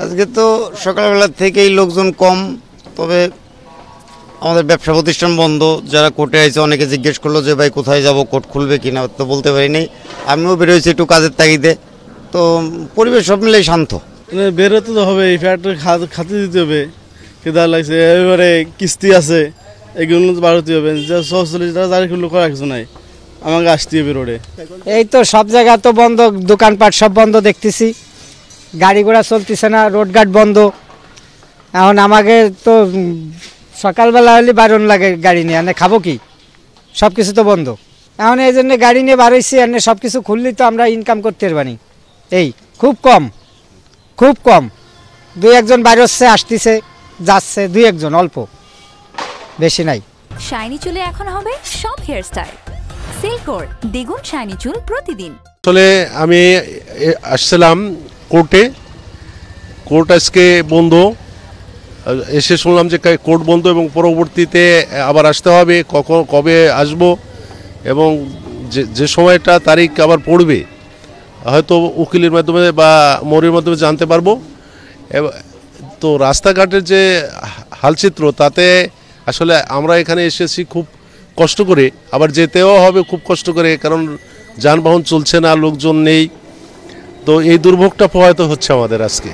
আজকে তো সকালবেলা থেকেই লোকজন কম, তবে আমাদের ব্যবসা প্রতিষ্ঠান বন্ধ। যারা কোর্টে আছে অনেকে জিজ্ঞেস করলো যে ভাই কোথায় যাব, কোর্ট খুলবে কিনা, তো বলতে পারিনি। আমিও বেরোয়েছি একটু কাজের তাগিদে। তো পরিবেশ সব মিলেই শান্ত। বেরোতে তো হবে, এই ফ্যাক্টরি খাতে দিতে হবে, কেদা লাগছে এবারে কিস্তি আছে, এগুলো তো বাড়তে হবে। যা ৪৬ টাকা তারিখ করা কিছু নাই, আমাকে আসতে হবে রোডে। এই তো সব জায়গা তো বন্ধ, দোকানপাট সব বন্ধ দেখতেছি, গাড়ি ঘোড়া চলতেছে না, রোডঘাট বন্ধ। এখন আমাকে তো সকালবেলা হলে বারণ লাগে গাড়ি নিয়ে, এনে খাবো কি, সব কিছু তো বন্ধ। এখন এই জন্য গাড়ি নিয়ে বারোইছি, এনে সব কিছু খুললেই তো আমরা ইনকাম করতে পারবানি। এই খুব কম, খুব কম, দুই একজন বাইরে হচ্ছে, আসতেছে যাচ্ছে, দুই একজন, অল্প, বেশি নাই। শাইনি চুলে এখন হবে সব হেয়ারস্টাইল। সিল্কোর দ্বিগুণ শাইনি চুল প্রতিদিন। আসলে আমি আসছিলাম কোর্টে, কোর্ট আজকে বন্ধ। এসে শুনলাম যে কোর্ট বন্ধ এবং পরবর্তীতে আবার আসতে হবে, কবে আসব এবং যে সময়টা তারিখ আবার পড়বে হয়তো উকিলের মাধ্যমে বা মোড়ের মাধ্যমে জানতে পারবো। তো রাস্তাঘাটের যে হালচিত্র, তাতে আসলে আমরা এখানে এসেছি খুব কষ্ট করে, আবার যেতেও হবে খুব কষ্ট করে, কারণ যানবাহন চলছে না, লোকজন নেই। তো এই দুর্ভোগটা প্রভাবিত হচ্ছে আমাদের আজকে।